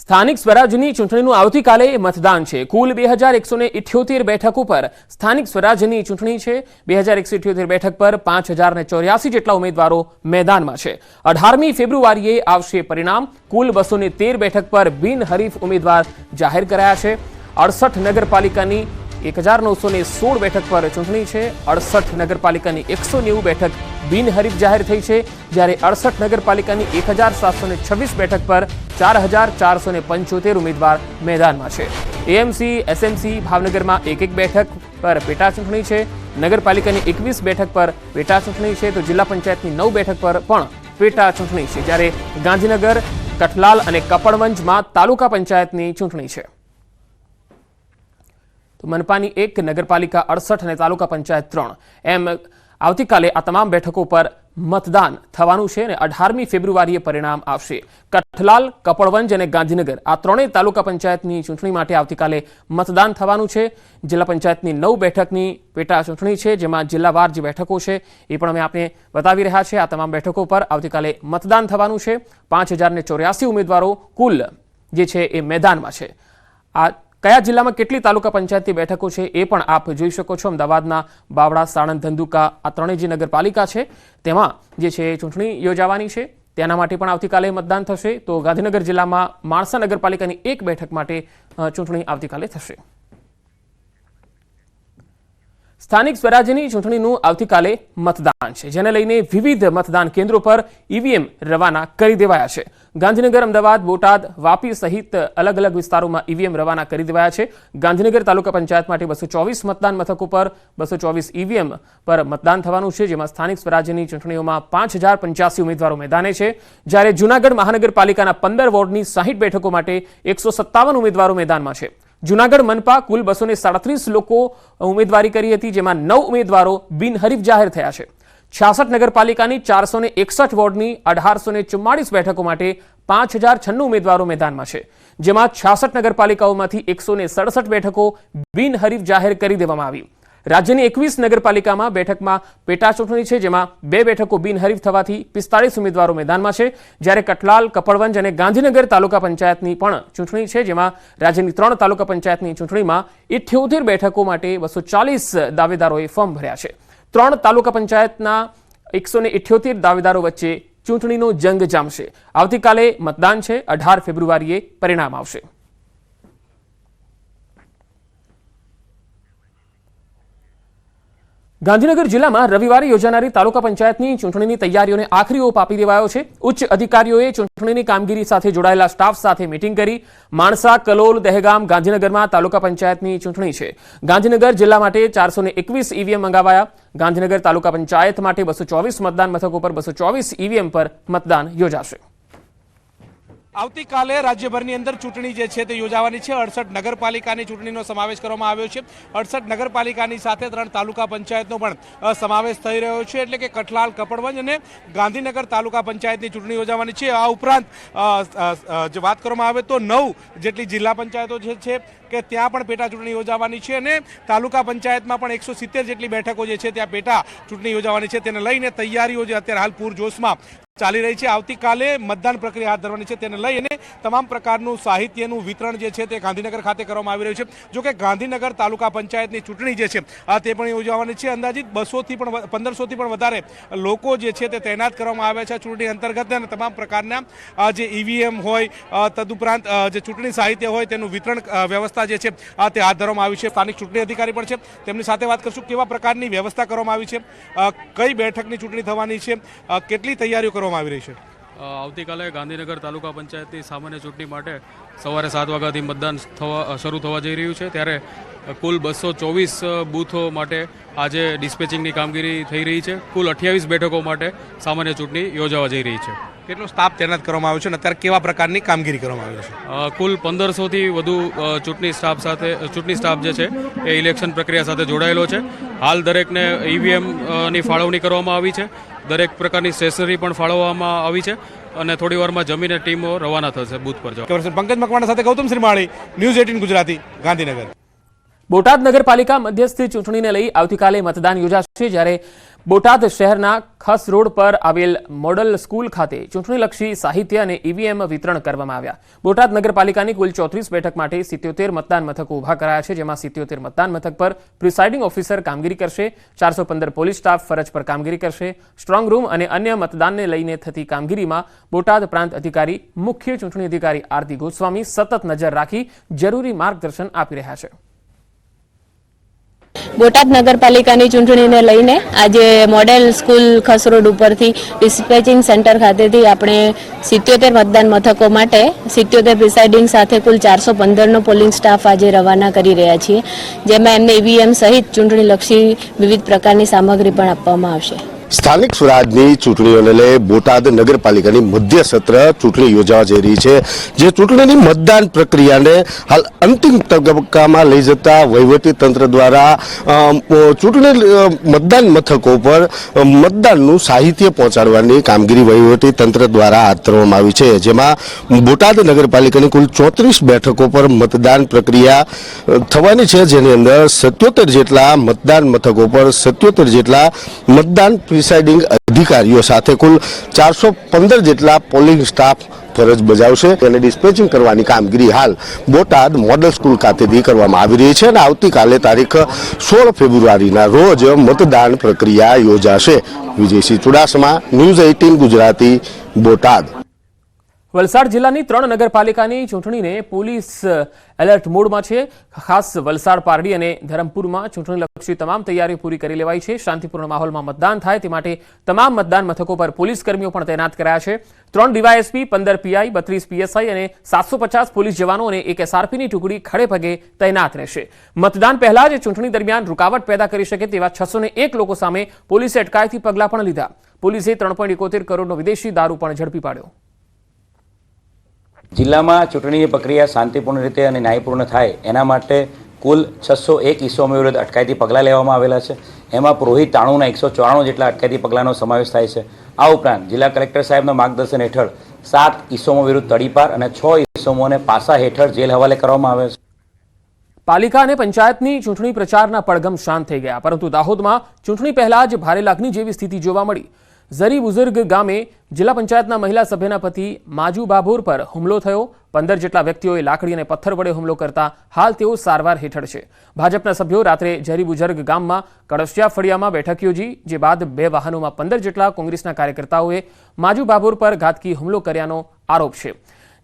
સ્થાનિક સ્વરાજ્યની ચૂંટણીનું આવતીકાલે મતદાન છે। કુલ 2178 બેઠકો પર સ્થાનિક સ્વરાજ્યની ચૂંટણી છે। 2178 બેઠક પર 5084 જેટલા ઉમેદવારો મેદાનમાં છે। 18મી ફેબ્રુઆરીએ આવશે પરિણામ। કુલ 213 બેઠક પર બિનહરીફ ઉમેદવાર જાહેર કરાયા છે। 68 નગરપાલિકાની 1916 બેઠક પર ચૂંટણી છે। 68 નગરપાલિકાની 190 બેઠક બિનહરીફ જાહેર થઈ છે, જ્યારે 68 નગરપાલિકાની 1726 બેઠક પર 4475 ઉમેદવાર મેદાનમાં છે। એએમસી એસએમસી ભાવનગરમાં એક બેઠક પર પેટા ચૂંટણી છે। નગરપાલિકાની 21 બેઠક પર પેટા ચૂંટણી છે, તો જિલ્લા પંચાયતની 9 બેઠક પર પણ પેટા ચૂંટણી છે, જ્યારે ગાંધીનગર, કઠલાલ અને કપડવંજમાં તાલુકા પંચાયતની ચૂંટણી છે। તો મનપાની 1, નગરપાલિકા 68 અને તાલુકા પંચાયત 3 એમ આવતીકાલે આ તમામ બેઠકો પર મતદાન થવાનું છે અને 18મી ફેબ્રુઆરીએ પરિણામ આવશે। કઠલાલ, કપડવંજ અને ગાંધીનગર આ ત્રણેય તાલુકા પંચાયતની ચૂંટણી માટે આવતીકાલે મતદાન થવાનું છે। જિલ્લા પંચાયતની 9 બેઠકની પેટા ચૂંટણી છે, જેમાં જિલ્લાવાર જે બેઠકો છે એ પણ અમે આપને બતાવી રહ્યા છે। આ તમામ બેઠકો પર આવતીકાલે મતદાન થવાનું છે। 5084 ઉમેદવારો કુલ જે છે એ મેદાનમાં છે। આ કયા જિલ્લામાં કેટલી તાલુકા પંચાયતની બેઠકો છે એ પણ આપ જોઈ શકો છો। અમદાવાદના બાવળા, સાણંદ, ધંધુકા આ ત્રણેય જે નગરપાલિકા છે તેમાં જે છે ચૂંટણી યોજાવાની છે, તેના માટે પણ આવતીકાલે મતદાન થશે। તો ગાંધીનગર જિલ્લામાં માણસા નગરપાલિકાની 1 બેઠક માટે ચૂંટણી આવતીકાલે થશે। સ્થાનિક સ્વરાજ્યની ચૂંટણીનું આવતીકાલે મતદાન છે, જેને લઈને વિવિધ મતદાન કેન્દ્રો પર ઈવીએમ રવાના કરી દેવાયા છે। ગાંધીનગર, અમદાવાદ, બોટાદ, વાપી સહિત અલગ અલગ વિસ્તારોમાં ઈવીએમ રવાના કરી દેવાયા છે। ગાંધીનગર તાલુકા પંચાયત માટે 224 મતદાન મથકો પર 224 ઈવીએમ પર મતદાન થવાનું છે, જેમાં સ્થાનિક સ્વરાજ્યની ચૂંટણીઓમાં 5085 ઉમેદવારો મેદાને છે, જ્યારે જૂનાગઢ મહાનગરપાલિકાના 15 વોર્ડની 60 બેઠકો માટે 157 ઉમેદવારો મેદાનમાં છે। જૂનાગઢ મનપા કુલ 237 લોકો ઉમેદવારી કરી હતી, જેમાં 9 ઉમેદવારો બિનહરીફ જાહેર થયા છે। 66 નગરપાલિકાની 461 વોર્ડની 1844 બેઠકો માટે 5096 ઉમેદવારો મેદાનમાં છે, જેમાં 66 નગરપાલિકાઓમાંથી 167 બેઠકો બિનહરીફ જાહેર કરી દેવામાં આવી। રાજ્યની 21 નગરપાલિકામાં બેઠકમાં પેટા ચૂંટણી છે, જેમાં 2 બેઠકો બિનહરીફ થવાથી 45 ઉમેદવારો મેદાનમાં છે, જ્યારે કઠલાલ, કપડવંજ અને ગાંધીનગર તાલુકા પંચાયતની પણ ચૂંટણી છે, જેમાં રાજ્યની 3 તાલુકા પંચાયતની ચૂંટણીમાં 78 બેઠકો માટે 240 દાવેદારોએ ફોર્મ ભર્યા છે। 3 તાલુકા પંચાયતના 178 દાવેદારો વચ્ચે ચૂંટણીનો જંગ જામશે। આવતીકાલે મતદાન છે, 18 ફેબ્રુઆરીએ પરિણામ આવશે। ગાંધીનગર જિલ્લામાં રવિવારે યોજાનારી તાલુકા પંચાયતની ચૂંટણીની તૈયારીઓને આખરી ઓપ આપી દેવાયો છે। ઉચ્ચ અધિકારીઓએ ચૂંટણીની કામગીરી સાથે જોડાયેલા સ્ટાફ સાથે મીટિંગ કરી। માણસા, કલોલ, દહેગામ, ગાંધીનગરમાં તાલુકા પંચાયતની ચૂંટણી છે। ગાંધીનગર જિલ્લા માટે 421 ઈવીએમ મંગાવાયા। ગાંધીનગર તાલુકા પંચાયત માટે 224 મતદાન મથકો પર 224 ઈવીએમ પર મતદાન યોજાશે। આવતીકાલે રાજ્યભરની અંદર ચૂંટણી જે છે તે યોજાવાની છે। 68 નગરપાલિકાની ચૂંટણીનો સમાવેશ કરવામાં આવ્યો છે। 68 નગરપાલિકાની સાથે 3 તાલુકા પંચાયતનો પણ સમાવેશ થઈ રહ્યો છે, એટલે કે કઠલાલ, કપડવંજ અને ગાંધીનગર તાલુકા પંચાયતની ચૂંટણી યોજાવાની છે। આ ઉપરાંત જે વાત કરવામાં આવે તો 9 જેટલી જિલ્લા પંચાયતો જે છે કે ત્યાં પણ પેટા ચૂંટણી યોજાવાની છે, અને તાલુકા પંચાયતમાં પણ 170 જેટલી બેઠકો જે છે ત્યાં પેટા ચૂંટણી યોજાવાની છે। તેને લઈને તૈયારીઓ જે અત્યારે હાલ પૂરજોશમાં ચાલી રહી છે। આવતીકાલે મતદાન પ્રક્રિયા હાથ ધરવાની છે, તેને લઈને તમામ પ્રકારનું સાહિત્યનું વિતરણ જે છે તે ગાંધીનગર ખાતે કરવામાં આવી રહ્યું છે। જો કે ગાંધીનગર તાલુકા પંચાયતની ચૂંટણી જે છે તે પણ યોજાવાની છે। અંદાજિત 200થી પણ 1500થી પણ વધારે લોકો જે છે તે તૈનાત કરવામાં આવ્યા છે ચૂંટણી અંતર્ગત, અને તમામ પ્રકારના જે ઈવીએમ હોય, તદુપરાંત જે ચૂંટણી સાહિત્ય હોય તેનું વિતરણ વ્યવસ્થા જે છે તે હાથ ધરવામાં આવી છે। સ્થાનિક ચૂંટણી અધિકારી પણ છે, તેમની સાથે વાત કરશું કેવા પ્રકારની વ્યવસ્થા કરવામાં આવી છે, કઈ બેઠકની ચૂંટણી થવાની છે, કેટલી તૈયારીઓ કરવામાં આવી રહી છે। આવતીકાલે ગાંધીનગર તાલુકા પંચાયતની સામાન્ય ચૂંટણી માટે સવારે 7 વાગ્યાથી મતદાન શરૂ થવા જઈ રહ્યું છે, ત્યારે કુલ 224 બૂથો માટે આજે ડિસ્પેચિંગની કામગીરી થઈ રહી છે। કુલ 28 બેઠકો માટે સામાન્ય ચૂંટણી યોજાવા જઈ રહી છે। કેટલો સ્ટાફ તૈનાત કરવામાં આવ્યો છે અને અત્યારે કેવા પ્રકારની કામગીરી કરવામાં આવી છે? કુલ 1500થી વધુ ચૂંટણી સ્ટાફ જે છે એ ઇલેક્શન પ્રક્રિયા સાથે જોડાયેલો છે। હાલ દરેકને ઈવીએમની ફાળવણી કરવામાં આવી છે, દરેક પ્રકારની સ્ટેશનરી પણ ફાળવવામાં આવી છે, અને થોડી વારમાં જમીને ટીમો રવાના થશે બૂથ પર જવા। પંકજ મકવાણા સાથે ગૌતમ શ્રીમાળી, ન્યૂઝ 18 ગુજરાતી, ગાંધીનગર। બોટાદ નગરપાલિકા મધ્યસ્થ ચૂંટણીને લઈ આવતીકાલે મતદાન યોજાશે, જ્યારે બોટાદ શહેરના ખસ રોડ પર આવેલ મોડલ સ્કૂલ ખાતે ચૂંટણીલક્ષી સાહિત્ય અને ઈવીએમ વિતરણ કરવામાં આવ્યા. બોટાદ નગરપાલિકાની કુલ 34 બેઠક માટે 77 મતદાન મથકો ઊભા કરાયા છે, જેમાં 77 મતદાન મથક પર પ્રિસાઇડિંગ ઓફિસર કામગીરી કરશે, 415 પોલીસ સ્ટાફ ફરજ પર કામગીરી કરશે. સ્ટ્રોંગ રૂમ અને અન્ય મતદાનને લઈને થતી કામગીરીમાં બોટાદ પ્રાંત અધિકારી મુખ્ય ચૂંટણી અધિકારી આરતી ગોસ્વામી સતત નજર રાખી જરૂરી માર્ગદર્શન આપી રહ્યા છે. બોટાદ નગરપાલિકાની ચૂંટણીને લઈને આજે મોડેલ સ્કૂલ ખસ રોડ ઉપરથી ડિસ્પેચિંગ સેન્ટર ખાતેથી આપણે 77 મતદાન મથકો માટે 77 પ્રિસાઇડિંગ સાથે કુલ 415નો પોલિંગ સ્ટાફ આજે રવાના કરી રહ્યા છીએ, જેમાં એમને ઈવીએમ સહિત ચૂંટણીલક્ષી વિવિધ પ્રકારની સામગ્રી પણ આપવામાં આવશે. સ્થાનિક સ્વરાજની ચૂંટણીઓને લઈ બોટાદ નગરપાલિકાની મધ્ય સત્ર ચૂંટણી યોજાવા જઈ રહી છે, જે ચૂંટણીની મતદાન પ્રક્રિયાને હાલ અંતિમ તબક્કામાં લઈ જતા વહીવટી તંત્ર દ્વારા ચૂંટણી મતદાન મથકો પર મતદાનનું સાહિત્ય પહોંચાડવાની કામગીરી વહીવટી તંત્ર દ્વારા હાથ ધરવામાં આવી છે, જેમાં બોટાદ નગરપાલિકાની કુલ 34 બેઠકો પર મતદાન પ્રક્રિયા થવાની છે, જેની અંદર 77 જેટલા મતદાન મથકો પર 77 જેટલા મતદાન પ્રિસાઇડિંગ અધિકારીઓ સાથે કુલ 415 જેટલા પોલિંગ સ્ટાફ ફરજ બજાવશે અને ડિસ્પેચિંગ કરવાની કામગીરી હાલ બોટાદ મોડલ સ્કૂલ ખાતેથી કરવામાં આવી રહી છે અને આવતીકાલે તારીખ 16 ફેબ્રુઆરીના રોજ મતદાન પ્રક્રિયા યોજાશે. વિજયસિંહ ચુડાસમા, ન્યૂઝ 18 ગુજરાતી, બોટાદ. વલસાડ જિલ્લાની 3 નગરપાલિકાની ચૂંટણીને પોલીસ એલર્ટ મોડમાં છે. ખાસ વલસાડ, પારડી અને ધરમપુરમાં ચૂંટણીલક્ષી તમામ તૈયારીઓ પૂરી કરી લેવાઈ છે. શાંતિપૂર્ણ માહોલમાં મતદાન થાય તે માટે તમામ મતદાન મથકો પર પોલીસ કર્મીઓ પણ તૈનાત કરાયા છે. 3 ડીવાયએસપી, 15 પીઆઈ, 32 પીએસઆઈ અને 750 પોલીસ જવાનો અને એક એસઆરપીની ટુકડી ખડે પગે તૈનાત રહેશે. મતદાન પહેલા જ ચૂંટણી દરમિયાન રૂકાવટ પેદા કરી શકે તેવા 601 લોકો સામે પોલીસે અટકાયતી પગલાં પણ લીધા. પોલીસે 3.71 કરોડનો વિદેશી દારૂ પણ ઝડપી પાડ્યો. જિલ્લામાં ચૂંટણીની પ્રક્રિયા શાંતિપૂર્ણ રીતે અને ન્યાયપૂર્ણ થાય એના માટે કુલ 601 ઇસમો વિરુદ્ધ અટકાયતી પગલાં લેવામાં આવેલા છે. એમાં પુરોહિત 93ના 194 જેટલા અટકાયતી પગલાંનો સમાવેશ થાય છે. આ ઉપરાંત જિલ્લા કલેક્ટર સાહેબના માર્ગદર્શન હેઠળ 7 ઇસમો વિરુદ્ધ તડીપાર અને 6 ઇસમોને પાસા હેઠળ જેલ હવાલે કરવામાં આવે છે. પાલિકા અને પંચાયતની ચૂંટણી પ્રચારના પડઘમ શાંત થઈ ગયા, પરંતુ દાહોદમાં ચૂંટણી પહેલા જ ભારે લાગણી જેવી સ્થિતિ જોવા મળી. ઝરી બુઝુર્ગ ગામે જિલ્લા પંચાયતના મહિલા સભ્યના પતિ માજુ બાબોર પર હુમલો થયો. 15 જેટલા વ્યક્તિઓએ લાકડી અને પથ્થર વડે હુમલો કરતા હાલ તેઓ સારવાર હેઠળ છે. ભાજપના સભ્યો રાત્રે ઝરી બુઝુર્ગ ગામમાં કળશિયા ફળિયામાં બેઠક યોજી, જે બાદ 2 વાહનોમાં 15 જેટલા કોંગ્રેસના કાર્યકર્તાઓએ માજુ બાબોર પર ઘાતકી હુમલો કર્યાનો આરોપ છે.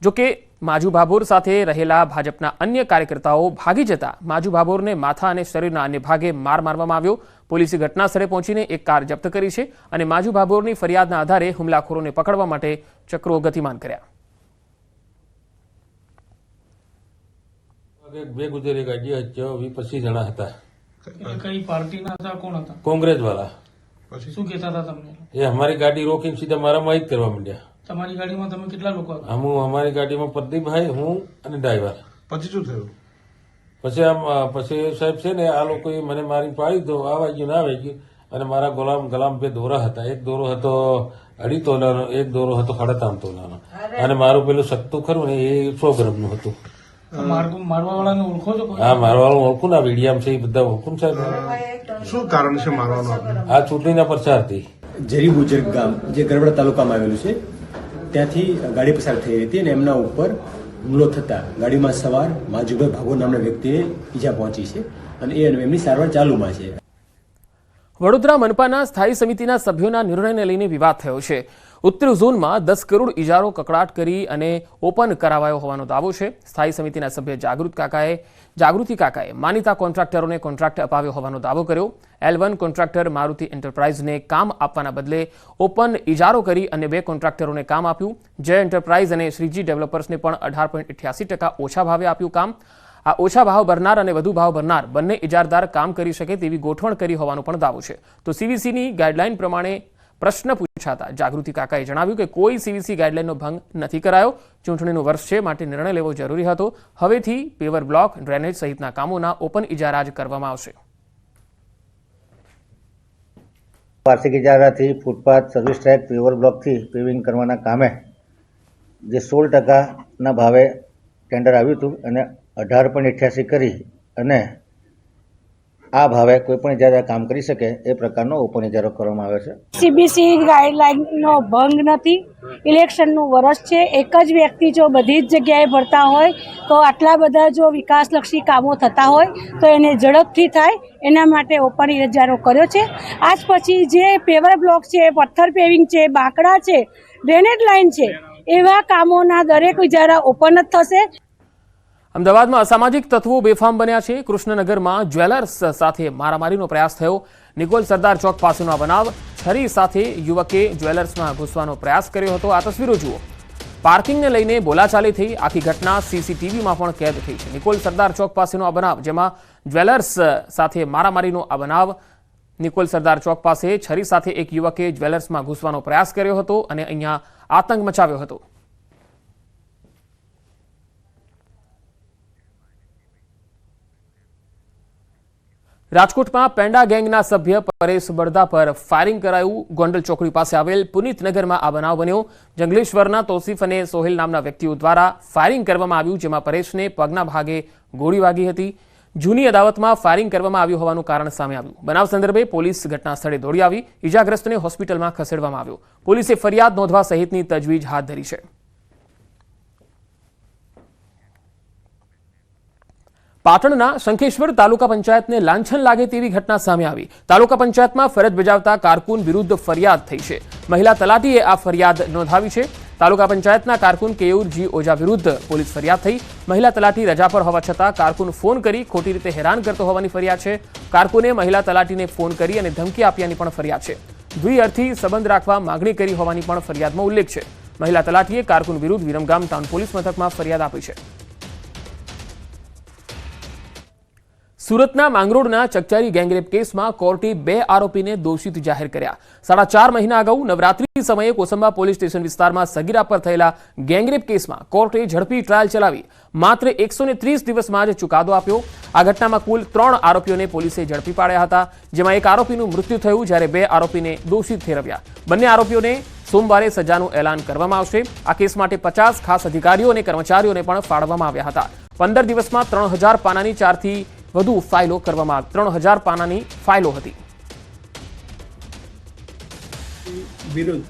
જોકે માજુ બાબોર સાથે રહેલા ભાજપના અન્ય કાર્યકર્તાઓ ભાગી જતા માજુ બાબોરને માથા અને શરીરના અન્ય ભાગે માર મારવામાં આવ્યો. પોલીસે ઘટના સ્થળે પહોંચીને એક કાર જપ્ત કરી છે અને માજુ બાબોરની ફરિયાદના આધારે હુમલાખોરોને પકડવા માટે ચક્રો ગતિમાન કર્યા. બે ગુજરી ગાડી 25 જણા હતા. કઈ પાર્ટીના હતા? કોણ હતા? કોંગ્રેસ વાળા. શું કહેતા હતા તમને? એ અમારી ગાડી રોકીને સીધા મારામાં જ કરવા માંડ્યા. તમારી ગાડીમાં તમે કેટલા લોકો હતા? અમારી ગાડીમાં પ્રદીપભાઈ, હું અને ડ્રાઈવર. પછી શું થયું? પછી સાહેબ છે ને આ લોકોએ મને મારી પાડી દો, આવાઈ ગયું ના આવી ગયું, અને મારા ગલામ 2 દોરા હતા. એક દોરો હતો 2.5 તોલાનો, એક દોરો હતો 3.5 તોલાનો, અને મારું પેલું સત્તું ખરું ને એ 100 ગ્રામનું હતું. મારવા વાળાને ઓળખો છો? હા, મારવા વાળું ઓળખું ના, વીડિયામાં છે એ બધા ઓળખું સાહેબ. શું કારણ છે મારવાનું? આ ચૂંટણીના પ્રચારથી. ઝરી બુજર્ગ ગામ જે ગરબડા તાલુકામાં આવેલું છે, ત્યાંથી ગાડી પસાર થઈ રહી હતી અને એમના ઉપર હુમલો થતા ગાડીમાં સવાર માજુભાઈ ભાગોર નામના વ્યક્તિને ઈજા પહોંચી છે અને એમની સારવાર ચાલુમાં છે. વડોદરા મનપાના સ્થાયી સમિતિના સભ્યોના નિર્ણયને લઈને વિવાદ થયો છે. ઉત્તર ઝોનમાં 10 કરોડ ઇજારો કકડાટ કરી અને ઓપન કરાવાયો હોવાનો દાવો છે. સ્થાયી સમિતિના સભ્ય જાગૃતિ કાકાએ માનીતા કોન્ટ્રાક્ટરોને કોન્ટ્રાક્ટ અપાવ્યો હોવાનો દાવો કર્યો. L1 કોન્ટ્રાક્ટર મારુતિ એન્ટરપ્રાઇઝને કામ આપવાના બદલે ઓપન ઇજારો કરી અને 2 કોન્ટ્રાક્ટરોને કામ આપ્યું. જય એન્ટરપ્રાઇઝ અને શ્રીજી ડેવલપર્સને પણ 18.88% ઓછા ભાવે આપ્યું કામ. આ ઓછા ભાવ ભરનાર અને વધુ ભાવ ભરનાર બંને ઇજારદાર કામ કરી શકે તેવી ગોઠવણ કરી હોવાનો પણ દાવો છે. તો સીવીસીની ગાઈડલાઈન પ્રમાણે પ્રશ્ન પૂછાતા જાગૃતિ કાકાએ જણાવ્યું કે કોઈ સીવીસી ગાઈડલાઈનનો ભંગ નથી કરાયો. ચૂંટણીનું વર્ષ છે, માટે નિર્ણય લેવો જરૂરી હતો. હવેથી પેવર બ્લોક, ડ્રેનેજ સહિતના કામોના ઓપન ઇજારા જ કરવામાં આવશે. વાર્ષિક ઇજારાથી ફૂટપાથ, સર્વિસ ટ્રેક, પેવર બ્લોકથી પેવિંગ કરવાના કામે જે 16% ભાવે ટેન્ડર આવ્યું હતું અને 18.88 કરી અને આ ભાવે કોઈપણ ઇજારા કામ કરી શકે એ પ્રકારનો ઓપન ઇજારો કરવામાં આવ્યો છે. CBC ગાઈડલાઇનનો ભંગ નથી. ઇલેક્શનનું વર્ષ છે. એક જ વ્યક્તિ જો બધી જ જગ્યાએ ભરતા હોય તો આટલા બધા જો વિકાસલક્ષી કામો થતા હોય તો એને ઝડપથી થાય એના માટે ઓપન ઇજારો કર્યો છે. આજ પછી જે પેવર બ્લોક છે, પથ્થર પેવિંગ છે, બાંકડા છે, ડ્રેનેજ લાઇન છે, એવા કામોના દરેક ઇજારા ઓપન જ થશે. અમદાવાદમાં અસામાજિક તત્વો બેફામ બન્યા છે. કૃષ્ણનગરમાં જ્વેલર્સ સાથે મારામારીનો પ્રયાસ થયો. નિકોલ સરદાર ચોક પાસેનો આ બનાવ. છરી સાથે યુવકે જ્વેલર્સમાં ઘૂસવાનો પ્રયાસ કર્યો હતો. આ તસવીરો જુઓ. પાર્કિંગને લઈને બોલાચાલી થઈ. આખી ઘટના CCTVમાં પણ કેદ થઈ છે. નિકોલ સરદાર ચોક પાસેનો આ બનાવ, જેમાં જ્વેલર્સ સાથે મારામારીનો આ બનાવ. નિકોલ સરદાર ચોક પાસે છરી સાથે એક યુવકે જ્વેલર્સમાં ઘૂસવાનો પ્રયાસ કર્યો હતો અને અહીંયા આતંક મચાવ્યો હતો. રાજકોટમાં પેંડા ગેંગના સભ્ય પરેશ બરદા પર ફાયરિંગ કરાયું. ગોંડલ ચોકડી પાસે આવેલ પુનિતનગરમાં આ બનાવ બન્યો. જંગલેશ્વરના તોસીફ અને સોહેલ નામના વ્યક્તિઓ દ્વારા ફાયરિંગ કરવામાં આવ્યું, જેમાં પરેશને પગના ભાગે ગોળી વાગી હતી. જૂની અદાવતમાં ફાયરિંગ કરવામાં આવ્યું હોવાનું કારણ સામે આવ્યું. બનાવ સંદર્ભે પોલીસ ઘટના સ્થળે દોડી આવી. ઇજાગ્રસ્તને હોસ્પિટલમાં ખસેડવામાં આવ્યો. પોલીસે ફરિયાદ નોંધવા સહિતની તજવીજ હાથ ધરી છે. પાટણના શંખેશ્વર તાલુકા પંચાયતને લાંછન લાગે તેવી ઘટના સામે આવી. તાલુકા પંચાયતમાં ફરજ બજાવતા કારકુન વિરુદ્ધ ફરિયાદ થઈ છે. મહિલા તલાટીએ આ ફરિયાદ નોંધાવી છે. તાલુકા પંચાયતના કારકુન કેયુરજી ઓઝા વિરુદ્ધ પોલીસ ફરિયાદ થઈ. મહિલા તલાટી રજા પર હોવા છતાં કારકુન ફોન કરી ખોટી રીતે હેરાન કરતો હોવાની ફરિયાદ છે. કારકુને મહિલા તલાટીને ફોન કરી અને ધમકી આપ્યાની પણ ફરિયાદ છે. દ્વિઅર્થી સંબંધ રાખવા માંગણી કરી હોવાની પણ ફરિયાદમાં ઉલ્લેખ છે. મહિલા તલાટીએ કારકુન વિરુદ્ધ વિરમગામ ટાઉન પોલીસ મથકમાં ફરિયાદ આપી છે. સુરતના માંગરોળના ચકચારી ગેંગરેપ કેસમાં કોર્ટે 2 આરોપીને દોષિત જાહેર કર્યા. 4.5 મહિના અગાઉ નવરાત્રી સમયે કોસંબા પોલીસ સ્ટેશન વિસ્તારમાં સગીરા પર થયેલા ગેંગરેપ કેસમાં કોર્ટે ઝડપી ટ્રાયલ ચલાવી માત્ર 130 દિવસમાં જ ચુકાદો આપ્યો. આ ઘટનામાં કુલ 3 આરોપીઓને પોલીસે ઝડપી પાડ્યા હતા, જેમાં એક આરોપીનું મૃત્યુ થયું, જ્યારે 2 આરોપીને દોષિત ઠેરવ્યા. બંને આરોપીઓને સોમવારે સજાનું એલાન કરવામાં આવશે. આ કેસ માટે 50 ખાસ અધિકારીઓ અને કર્મચારીઓને પણ ફાળવવામાં આવ્યા હતા. 15 દિવસમાં 3000 પાનાની 4થી વધુ ફાઇલો કરવામાં 3000 પાનાની ફાઇલો હતી. વિરુદ્ધ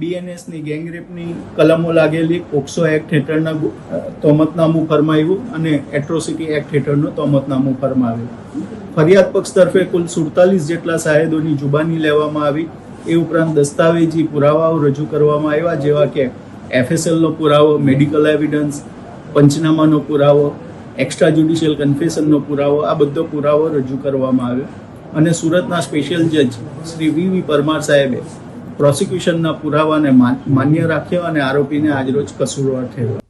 BNSની ગેંગરેપની કલમો લાગેલી પોક્સો એક્ટ હેઠળના તોમતનામું ફરમાવ્યું અને એટ્રોસિટી એક્ટ હેઠળનું તોમતનામું ફરમાવ્યું. ફરિયાદ પક્ષ તરફે કુલ 47 જેટલા શાહેદોની જુબાની લેવામાં આવી. એ ઉપરાંત દસ્તાવેજી પુરાવાઓ રજૂ કરવામાં આવ્યા, જેવા કે FSLનો પુરાવો, મેડિકલ એવિડન્સ, પંચનામાનો પુરાવો, એક્સ્ટ્રા જ્યુડિશિયલ કન્ફેશનનો પુરાવો, આ બધો પુરાવો રજૂ કરવામાં આવ્યો. અને સુરતના સ્પેશિયલ જજ શ્રી VV પરમાર સાહેબે પ્રોસિક્યુશનના પુરાવાને માન્ય રાખ્યો અને આરોપીને આજરોજ કસૂરવાર ઠેરવ્યો.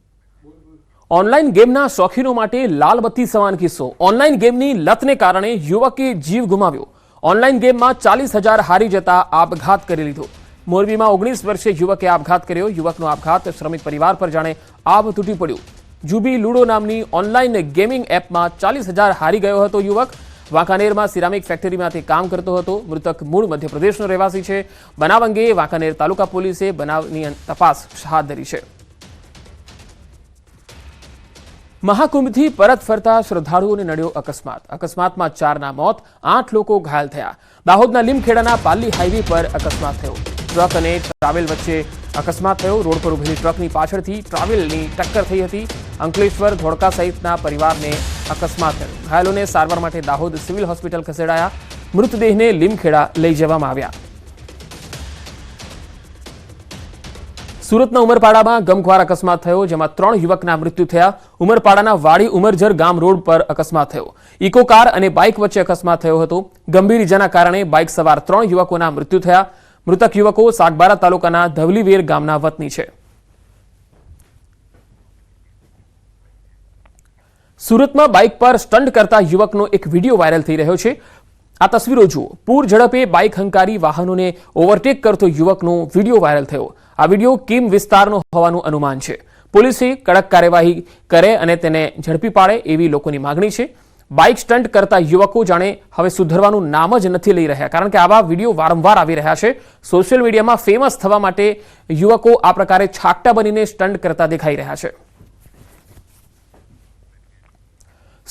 ઓનલાઈન ગેમના શોખીનો માટે લાલબત્તી સમાન કિસ્સો. ઓનલાઈન ગેમની લતને કારણે યુવકે જીવ ગુમાવ્યો. ઓનલાઈન ગેમમાં 40,000 હારી જતા આપઘાત કરી લીધો. મોરબીમાં 19 વર્ષીય યુવકે આપઘાત કર્યો. યુવકનો આપઘાત શ્રમિક પરિવાર પર જાણે આભ તૂટી પડ્યું. જુબી લુડો નામની ઓનલાઈન ગેમિંગ એપમાં 40,000 હારી ગયો હતો યુવક. વાંકાનેરમાં સિરામિક ફેક્ટરીમાં તે કામ કરતો હતો. મૃતક મૂળ મધ્યપ્રદેશનો રહેવાસી છે. બનાવ અંગે વાંકાનેર તાલુકા પોલીસે બનાવની તપાસ હાથ ધરી છે. મહાકુંભથી પરત ફરતા શ્રદ્ધાળુઓને નડ્યો અકસ્માત. અકસ્માતમાં 4ના મોત, 8 લોકો ઘાયલ થયા. દાહોદના લીમખેડાના પાલ્લી હાઈવે પર અકસ્માત થયો. ટ્રક અને ટ્રાવેલ વચ્ચે અકસ્માત થયો. રોડ પર ઉભેલી ટ્રકની પાછળથી ટ્રાવેલની ટક્કર થઈ હતી. અંકલેશ્વર, ધોળકા સહિતના પરિવારને અકસ્માત થયો. ઘાયલોને સારવાર માટે દાહોદ સિવિલ હોસ્પિટલ ખસેડાયા. મૃતદેહને લીમખેડા લઈ જવામાં આવ્યા. સુરતના ઉમરપાડામાં ગમખ્વાર અકસ્માત થયો, જેમાં 3 યુવકના મૃત્યુ થયા. ઉમરપાડાના વાડી ઉમરજર ગામ રોડ પર અકસ્માત થયો. ઇકો કાર અને બાઇક વચ્ચે અકસ્માત થયો હતો. ગંભીર ઇજાના કારણે બાઇક સવાર 3 યુવકોના મૃત્યુ થયા. મૃતક યુવકો સાગબારા તાલુકાના ધવલીવેર ગામના વતની છે. સુરતમાં બાઇક પર સ્ટન્ટ કરતા યુવકનો એક વિડીયો વાયરલ થઈ રહ્યો છે. આ તસવીરો જુઓ. પૂર ઝડપે બાઇક હંકારી વાહનોને ઓવરટેક કરતો યુવકનો વિડીયો વાયરલ થયો. આ વિડીયો કીમ વિસ્તારનો હોવાનું અનુમાન છે. પોલીસે કડક કાર્યવાહી કરે અને તેને ઝડપી પાડે એવી લોકોની માંગણી છે. બાઇક સ્ટન્ટ કરતા યુવકો જાણે હવે સુધરવાનું નામ જ નથી લઈ રહ્યા, કારણ કે આવા વિડીયો વારંવાર આવી રહ્યા છે. સોશિયલ મીડિયામાં ફેમસ થવા માટે યુવકો આ પ્રકારે છાકટા બનીને સ્ટન્ટ કરતા દેખાઈ રહ્યા છે.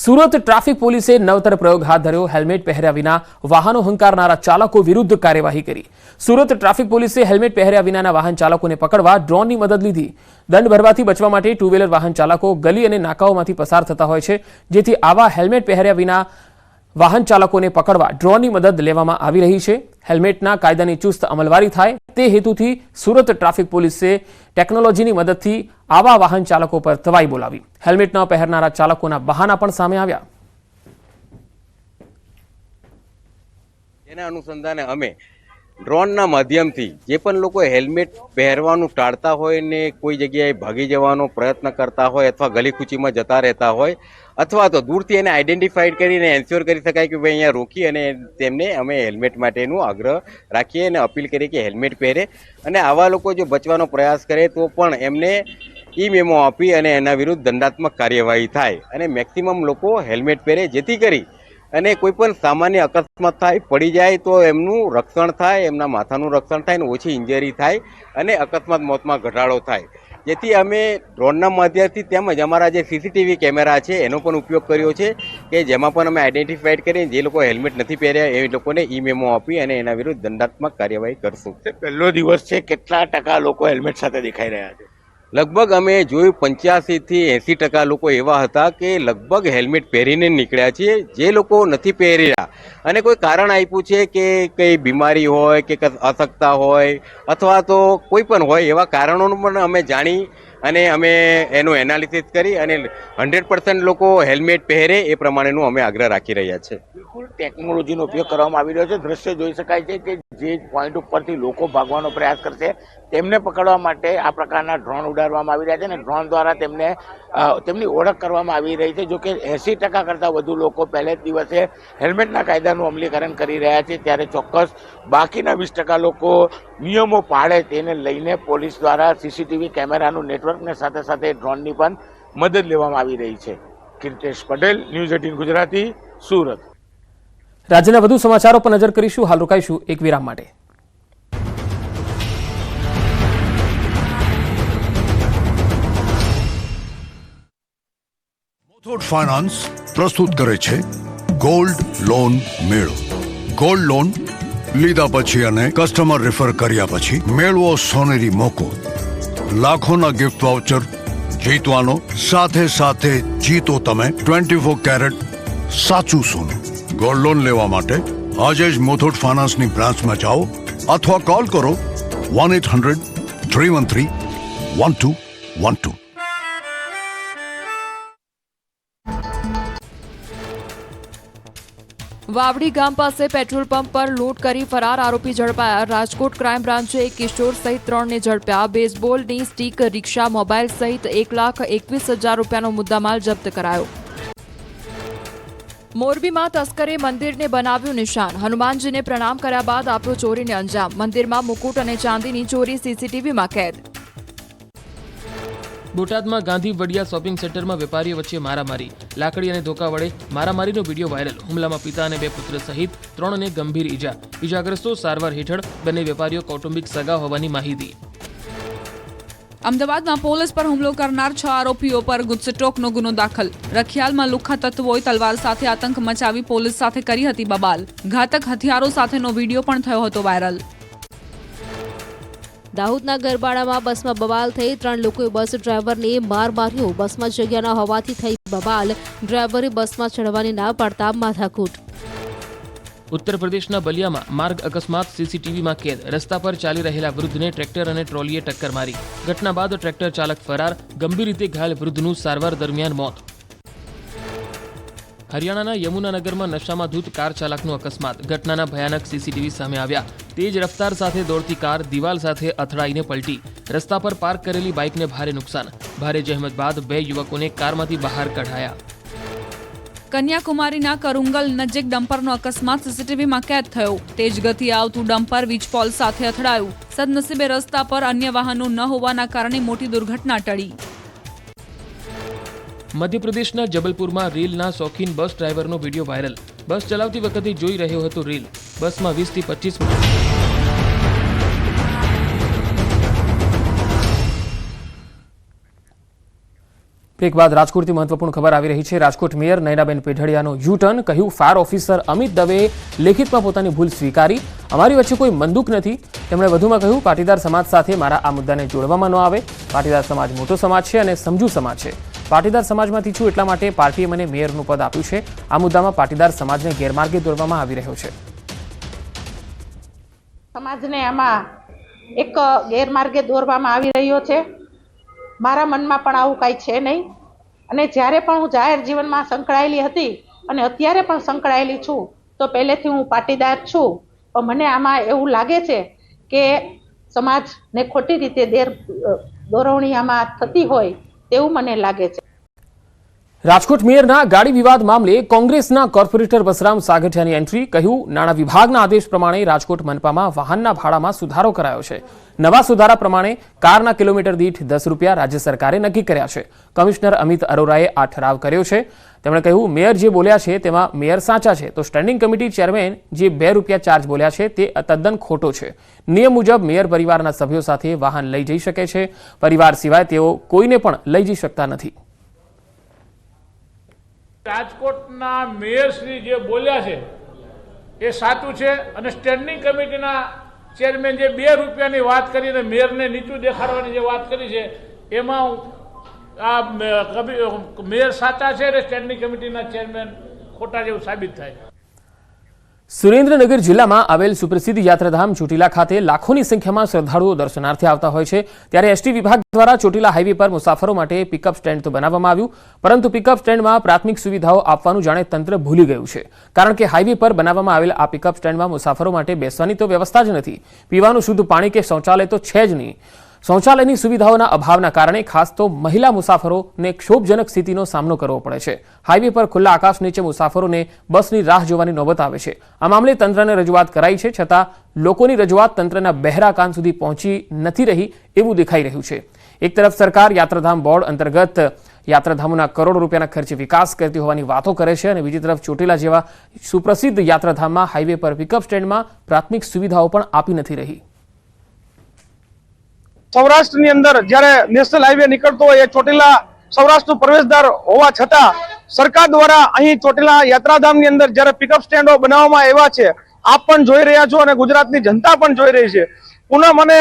સુરત ટ્રાફિક પોલીસે નવતર પ્રયોગ હાથ ધર્યો. હેલ્મેટ પહેર્યા વિના વાહનો હંકારનારા ચાલકો વિરુદ્ધ કાર્યવાહી કરી. સુરત ટ્રાફિક પોલીસે હેલ્મેટ પહેર્યા વિનાના વાહન ચાલકોને પકડવા ડ્રોનની મદદ લીધી. દંડ ભરવાથી બચવા માટે ટુ વ્હીલર વાહન ચાલકો ગલી અને નાકાઓમાંથી પસાર થતા હોય છે, જેથી આવા હેલ્મેટ પહેર્યા વિના વાહન ચાલકોને પકડવા ડ્રોનની મદદ લેવામાં આવી રહી છે. હેલ્મેટના કાયદાની ચુસ્ત અમલવારી થાય તે હેતુથી સુરત ટ્રાફિક પોલીસે ટેકનોલોજીની મદદથી આવા વાહન ચાલકો પર તવાઈ બોલાવી. હેલ્મેટ ન પહેરનારા ચાલકોના બહાના પણ સામે આવ્યા. એના અનુસંધાને અમે ડ્રોનના માધ્યમથી જે પણ લોકો હેલ્મેટ પહેરવાનું ટાળતા હોય ને કોઈ જગ્યાએ ભાગી જવાનો પ્રયત્ન કરતા હોય અથવા ગલીકૂચીમાં જતા રહેતા હોય અથવા તો દૂરથી એને આઈડેન્ટિફાઈડ કરીને એન્શ્યોર કરી શકાય કે ભાઈ અહીંયા રોકી અને તેમને અમે હેલ્મેટ માટેનું આગ્રહ રાખીએ અને અપીલ કરીએ કે હેલ્મેટ પહેરે. અને આવા લોકો જો બચવાનો પ્રયાસ કરે તો પણ એમને ઈ-મેમો આપી અને એના વિરુદ્ધ દંડાત્મક કાર્યવાહી થાય અને મેક્સિમમ લોકો હેલ્મેટ પહેરે, જેથી કરી અને કોઈ પણ સામાન્ય અકસ્માત થાય, પડી જાય તો એમનું રક્ષણ થાય, એમના માથાનું રક્ષણ થાય અને ઓછી ઇન્જરી થાય અને અકસ્માત મોતમાં ઘટાડો થાય. જેથી અમે ડ્રોનના માધ્યમથી તેમજ અમારા જે સીસીટીવી કેમેરા છે એનો પણ ઉપયોગ કર્યો છે કે જેમાં પણ અમે આઈડેન્ટિફાઈડ કરીને જે લોકો હેલ્મેટ નથી પહેર્યા એ લોકોને ઈ-મેમો આપી અને એના વિરુદ્ધ દંડાત્મક કાર્યવાહી કરશું. પહેલો દિવસ છે, કેટલા ટકા લોકો હેલ્મેટ સાથે દેખાઈ રહ્યા છે? લગભગ અમે જોયું 85 થી 80% લોકો એવા હતા કે લગભગ હેલ્મેટ પહેરીને નીકળ્યા છીએ. જે લોકો નથી પહેરી રહ્યા અને કોઈ કારણ આપ્યું છે કે કંઈ બીમારી હોય કે અશક્તતા હોય અથવા તો કોઈ પણ હોય એવા કારણોનું પણ અમે જાણી અને અમે એનું એનાલિસિસ કરી અને 100% લોકો હેલ્મેટ પહેરે એ પ્રમાણેનું અમે આગ્રહ રાખી રહ્યા છીએ. બિલકુલ ટેકનોલોજીનો ઉપયોગ કરવામાં આવી રહ્યો છે. દ્રશ્ય જોઈ શકાય છે કે જે પોઈન્ટ ઉપરથી લોકો ભાગવાનો પ્રયાસ કરશે તેમને પકડવા માટે આ પ્રકારના ડ્રોન ઉડાડવામાં આવી રહ્યા છે અને ડ્રોન દ્વારા તેમની ઓળખ કરવામાં આવી રહી છે. જોકે 80% કરતાં વધુ લોકો પહેલે જ દિવસે હેલ્મેટના કાયદાનું અમલીકરણ કરી રહ્યા છે, ત્યારે ચોક્કસ બાકીના 20% લોકો નિયમો પાળે તેને લઈને પોલીસ દ્વારા સીસીટીવી કેમેરાનું નેટવર્કને સાથે સાથે ડ્રોનની પણ મદદ લેવામાં આવી રહી છે. કીર્તેશ પટેલ, ન્યૂઝ 18 ગુજરાતી, સુરત. રાજ્યના વધુ સમાચારો પર નજર કરીશું. હાલ રોકાઈશું એક વિરામ માટે. મુથુટ ફાઇનાન્સ પ્રસ્તુત કરે છે ગોલ્ડ લોન મેળો. ગોલ્ડ લોન લીધા પછી અને કસ્ટમર રેફર કર્યા પછી મેળવો સોનેરી મોકો, લાખોના ગિફ્ટ વાઉચર જીતવાનો, સાથે સાથે જીતો તમે 24 કેરેટ સાચું સોનું. ગોલ્ડ લોન લેવા માટે આજે જ મુથુટ ફાઇનાન્સની બ્રાન્ચમાં જાઓ અથવા કોલ કરો 1-800-313-1212. વાવડી ગામ પાસે પેટ્રોલ પંપ પર લૂંટ કરી ફરાર આરોપી ઝડપાયા. રાજકોટ ક્રાઇમ બ્રાન્ચે એક કિશોર સહિત 3 ને ઝડપ્યા. બેઝબોલની સ્ટીક, રિક્ષા, મોબાઈલ સહિત 1,21,000 રૂપિયાનો મુદ્દામાલ જપ્ત કરાયો. મોરબીમાં તસ્કરે મંદિરને બનાવ્યું નિશાન. હનુમાનજીને પ્રણામ કર્યા બાદ આપ્યો ચોરીને અંજામ. મંદિરમાં મુકુટ અને ચાંદીની ચોરી સીસીટીવીમાં કેદ. બોટાદમાં ગાંધી વડિયા શોપિંગ સેન્ટરમાં વેપારીઓ વચ્ચે મારામારી. લાકડી અને ધોકા વડે મારામારીનો વિડીયો વાયરલ. હુમલામાં પિતા અને 2 પુત્ર સહિત 3 ને ગંભીર ઈજા. ઈજાગ્રસ્તો સારવાર હેઠળ. બંને વેપારીઓ કૌટુંબિક સગા હોવાની માહિતી. અમદાવાદમાં પોલીસ પર હુમલો કરનાર 6 આરોપીઓ પર ગુજસટોકનો ગુનો દાખલ. રખિયાલમાં લુખ્ખા તત્વોએ તલવાર સાથે આતંક મચાવી પોલીસ સાથે કરી હતી બબાલ. ઘાતક હથિયારો સાથેનો વિડીયો પણ થયો હતો વાયરલ. દાહોદના ગરબાડામાં બસમાં બબાલ થઈ. 3 લોકોએ બસ ડ્રાઈવરને માર માર્યો. બસમાં જગ્યા ન હોવાથી થઈ બબાલ. ડ્રાઈવરે બસમાં ચડવાની ના પાડતા માથાકૂટ. ઉત્તર પ્રદેશના બલિયામાં માર્ગ અકસ્માત સીસીટીવીમાં કેદ. રસ્તા પર ચાલી રહેલા વૃદ્ધને ટ્રેક્ટર અને ટ્રોલીએ ટક્કર મારી. ઘટના બાદ ટ્રેક્ટર ચાલક ફરાર. ગંભીર રીતે ઘાયલ વૃદ્ધનું સારવાર દરમિયાન મોત. હરિયાણાના યમુનાનગરમાં નશામાં ધૂત કાર ચાલકનો અકસ્માત. ઘટનાના ભયાનક સીસીટીવી સામે આવ્યા. તેજ રફતાર સાથે દોડતી કાર દિવાલ સાથે અથડાઈને પલટી. રસ્તા પર પાર્ક કરેલી બાઇકને ભારે નુકસાન. ભારે જહેમત બાદ 2 યુવકોને કારમાંથી બહાર કઢાયા. કન્યાકુમારીના કરુંગલ નજીક ડમ્પરનો અકસ્માત સીસીટીવીમાં કેદ થયો. તેજ ગતિએ આવતું ડમ્પર વીજપોલ સાથે અથડાયું. સદનસીબે રસ્તા પર અન્ય વાહનો ન હોવાના કારણે મોટી દુર્ઘટના ટળી. મધ્યપ્રદેશના જબલપુરમાં રીલના શોખીન બસ ડ્રાઈવરનો વિડીયો વાયરલ. બસ ચલાવતી વખતે જોઈ રહ્યો હતો રીલ. બસમાં 20 થી 25 મિનિટ બ્રેક બાદ રાજકોટથી મહત્વપૂર્ણ ખબર આવી રહી છે. રાજકોટ મેયર નયનાબેન પેઢડિયાનો યુ-ટર્ન, કહ્યું ફાયર ઓફિસર અમિત દવેએ લેખિતમાં પોતાની ભૂલ સ્વીકારી, અમારી વચ્ચે કોઈ બંદૂક નથી. તેમણે વધુમાં કહ્યું પાટીદાર સમાજ સાથે મારા આ મુદ્દાને જોડવામાં ન આવે. પાટીદાર સમાજ મોટો સમાજ છે અને સમજુ સમાજ છે. પાટીદાર સમાજમાંથી છું એટલા માટે પાર્ટીએ મને મેયરનું પદ આપ્યું છે. આ મુદ્દામાં પાટીદાર સમાજને ગેરમાર્ગે દોરવામાં આવી રહ્યો છે. સમાજને આમાં એક ગેરમાર્ગે દોરવામાં આવી રહ્યો છે. મારા મનમાં પણ આવું કાંઈ છે નહીં અને જ્યારે પણ હું જાહેર જીવનમાં સંકળાયેલી હતી અને અત્યારે પણ સંકળાયેલી છું તો પહેલેથી હું પાટીદાર છું. પણ મને આમાં એવું લાગે છે કે સમાજને ખોટી રીતે દોરવણી આમાં થતી હોય તેવું મને લાગે છે. રાજકોટ મેયરના ગાડી વિવાદ મામલે કોંગ્રેસના કોર્પોરેટર બસરામ સાગઠિયાની એન્ટ્રી, કહ્યું નાણાં વિભાગના આદેશ પ્રમાણે રાજકોટ મનપામાં વાહનના ભાડામાં સુધારો કરાયો છે. નવા સુધારા પ્રમાણે કારના કિલોમીટર દીઠ 10 રૂપિયા રાજ્ય સરકારે નક્કી કર્યા છે. કમિશનર અમિત અરોરાએ આ ઠરાવ કર્યો છે. તેમણે કહ્યું મેયર જે બોલ્યા છે તેમાં મેયર સાચા છે, તો સ્ટેન્ડિંગ કમિટી ચેરમેન જે 2 રૂપિયા ચાર્જ બોલ્યા છે તે તદ્દન ખોટો છે. નિયમ મુજબ મેયર પરિવારના સભ્યો સાથે વાહન લઈ જઈ શકે છે. પરિવાર સિવાય તેઓ કોઈને પણ લઈ જઈ શકતા નથી. રાજકોટના મેયર શ્રી જે બોલ્યા છે એ સાચું છે અને સ્ટેન્ડિંગ કમિટીના ચેરમેન જે 2 રૂપિયાની વાત કરીને મેયરને નીચું દેખાડવાની જે વાત કરી છે એમાં આ મેયર સાચા છે અને સ્ટેન્ડિંગ કમિટીના ચેરમેન ખોટા જેવું સાબિત થાય. સુરેન્દ્રનગર જિલ્લામાં આવેલ સુપ્રસિદ્ધ યાત્રાધામ ચોટીલા ખાતે લાખોની સંખ્યામાં શ્રદ્ધાળુઓ દર્શનાર્થે આવતા હોય છે. ત્યારે એસટી વિભાગ દ્વારા ચોટીલા હાઈવે પર મુસાફરો માટે પિકઅપ સ્ટેન્ડ તો બનાવવામાં આવ્યું, પરંતુ પિકઅપ સ્ટેન્ડમાં પ્રાથમિક સુવિધાઓ આપવાનું જાણે તંત્ર ભૂલી ગયું છે. કારણ કે હાઈવે પર બનાવવામાં આવેલ આ પિકઅપ સ્ટેન્ડમાં મુસાફરો માટે બેસવાની તો વ્યવસ્થા જ નથી. પીવાનું શુદ્ધ પાણી કે શૌચાલય તો છે જ નહીં. શૌચાલયની સુવિધાઓના અભાવના કારણે ખાસ તો મહિલા મુસાફરોને ક્ષોભજનક સ્થિતિનો સામનો કરવો પડે છે. હાઈવે પર ખુલ્લા આકાશ નીચે મુસાફરોને બસની રાહ જોવાની નોબત આવે છે. આ મામલે તંત્રને રજૂઆત કરાઈ છે, છતાં લોકોની રજૂઆત તંત્રના બહેરા કાન સુધી પહોંચી નથી રહી એવું દેખાઈ રહ્યું છે. એક તરફ સરકાર યાત્રાધામ બોર્ડ અંતર્ગત યાત્રાધામોના કરોડો રૂપિયાના ખર્ચે વિકાસ કરતી હોવાની વાતો કરે છે અને બીજી તરફ ચોટીલા જેવા સુપ્રસિદ્ધ યાત્રાધામમાં હાઈવે પર પિકઅપ સ્ટેન્ડમાં પ્રાથમિક સુવિધાઓ પણ આપી નથી રહી. સૌરાષ્ટ્રની અંદર જ્યારે નેશનલ હાઈવે નીકળતો હોય એ ચોટીલા સૌરાષ્ટ્રનું પ્રવેશદ્વાર હોવા છતાં સરકાર દ્વારા અહીં ચોટીલા યાત્રાધામની અંદર જ્યારે પિકઅપ સ્ટેન્ડો બનાવવામાં આવ્યા છે, આપ પણ જોઈ રહ્યા છો અને ગુજરાતની જનતા પણ જોઈ રહી છે. પૂનમ અને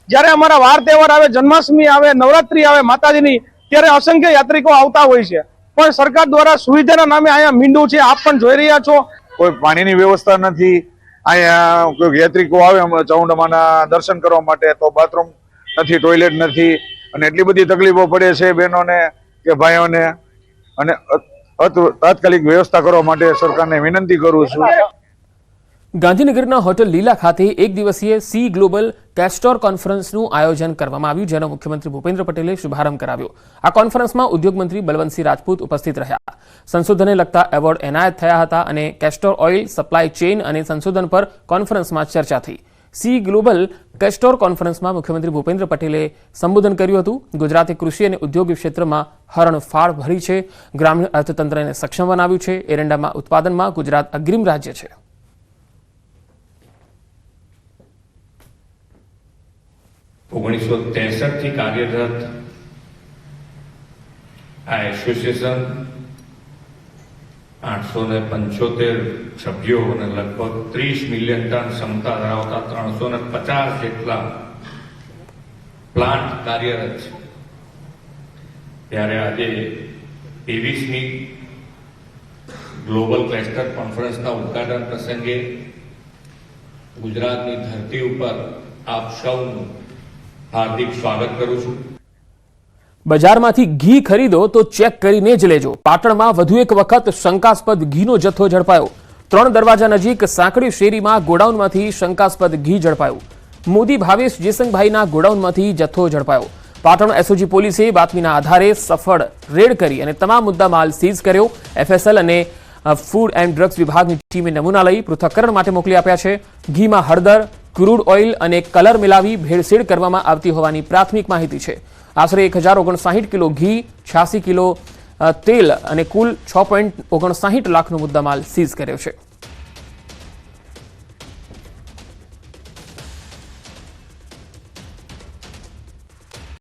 જ્યારે અમારા વાર તહેવાર આવે, જન્માષ્ટમી આવે, નવરાત્રી આવે માતાજીની, ત્યારે અસંખ્ય યાત્રિકો આવતા હોય છે, પણ સરકાર દ્વારા સુવિધાના નામે અહીંયા મીંડું છે, આપ પણ જોઈ રહ્યા છો. કોઈ પાણીની વ્યવસ્થા નથી. અહીંયા કોઈ યાત્રિકો આવે ચામુંડામાના દર્શન કરવા માટે તો બાથરૂમ નથી, ટોયલેટ નથી અને એટલી બધી તકલીફો પડે છે બહેનોને કે ભાઈઓને, અને તાત્કાલિક વ્યવસ્થા કરવા માટે સરકારને વિનંતી કરું છું. ગાંધીનગરના હોટલ લીલા ખાતે એક દિવસીય સી ગ્લોબલ કેસ્ટોર કોન્ફરન્સનું આયોજન કરવામાં આવ્યું, જેનો મુખ્યમંત્રી ભૂપેન્દ્ર પટેલે શુભારંભ કરાવ્યો. આ કોન્ફરન્સમાં ઉદ્યોગમંત્રી બલવંતસિંહ રાજપૂત ઉપસ્થિત રહ્યા. સંશોધનને લગતા એવોર્ડ એનાયત થયા હતા અને કેસ્ટોર ઓઇલ સપ્લાય ચેઇન અને સંશોધન પર કોન્ફરન્સમાં ચર્ચા થઈ. સી ગ્લોબલ કેસ્ટોર કોન્ફરન્સમાં મુખ્યમંત્રી ભૂપેન્દ્ર પટેલે સંબોધન કર્યું હતું. ગુજરાતે કૃષિ અને ઉદ્યોગ ક્ષેત્રમાં હરણફાળ ભરી છે, ગ્રામીણ અર્થતંત્રને સક્ષમ બનાવ્યું છે. એરંડામાં ઉત્પાદનમાં ગુજરાત અગ્રીમ રાજ્ય છે. ઓગણીસો 63 કાર્યરત આ એસોસિએશન 875 સભ્યો અને લગભગ 30 મિલિયન ટન ક્ષમતા ધરાવતા 350 જેટલા પ્લાન્ટ કાર્યરત છે. ત્યારે આજે 23મી ગ્લોબલ ક્લસ્ટર કોન્ફરન્સના ઉદઘાટન પ્રસંગે ગુજરાતની ધરતી ઉપર આપ સૌનું હાર્દિક સ્વાગત કરું છું. બજારમાંથી ઘી ખરીદો તો ચેક કરીને જ લેજો. પાટણમાં વધુ એક વખત શંકાસ્પદ ઘીનો જથ્થો ઝડપાયો. 3 દરવાજા નજીક સાંકડી શેરીમાં ગોડાઉનમાંથી શંકાસ્પદ ઘી ઝડપાયું. મોદી ભાવેશ જેસંગભાઈના ગોડાઉનમાંથી જથ્થો ઝડપાયો. પાટણ એસઓજી પોલીસે બાતમીના આધારે સફળ રેડ કરી અને તમામ મુદ્દામાલ સીઝ કર્યો. એફએસએલ અને ફૂડ એન્ડ ડ્રગ્સ વિભાગની ટીમે નમૂના લઈ પૃથ્થકરણ માટે મોકલી આપ્યા છે. ઘીમાં હળદર, ક્રૂડ ઓઇલ અને કલર મિલાવી ભેળસેળ કરવામાં આવતી હોવાની પ્રાથમિક માહિતી છે. આશરે 1059 કિલો ઘી, 86 કિલો તેલ અને કુલ 6.59 લાખનો મુદ્દામાલ સીઝ કર્યો છે.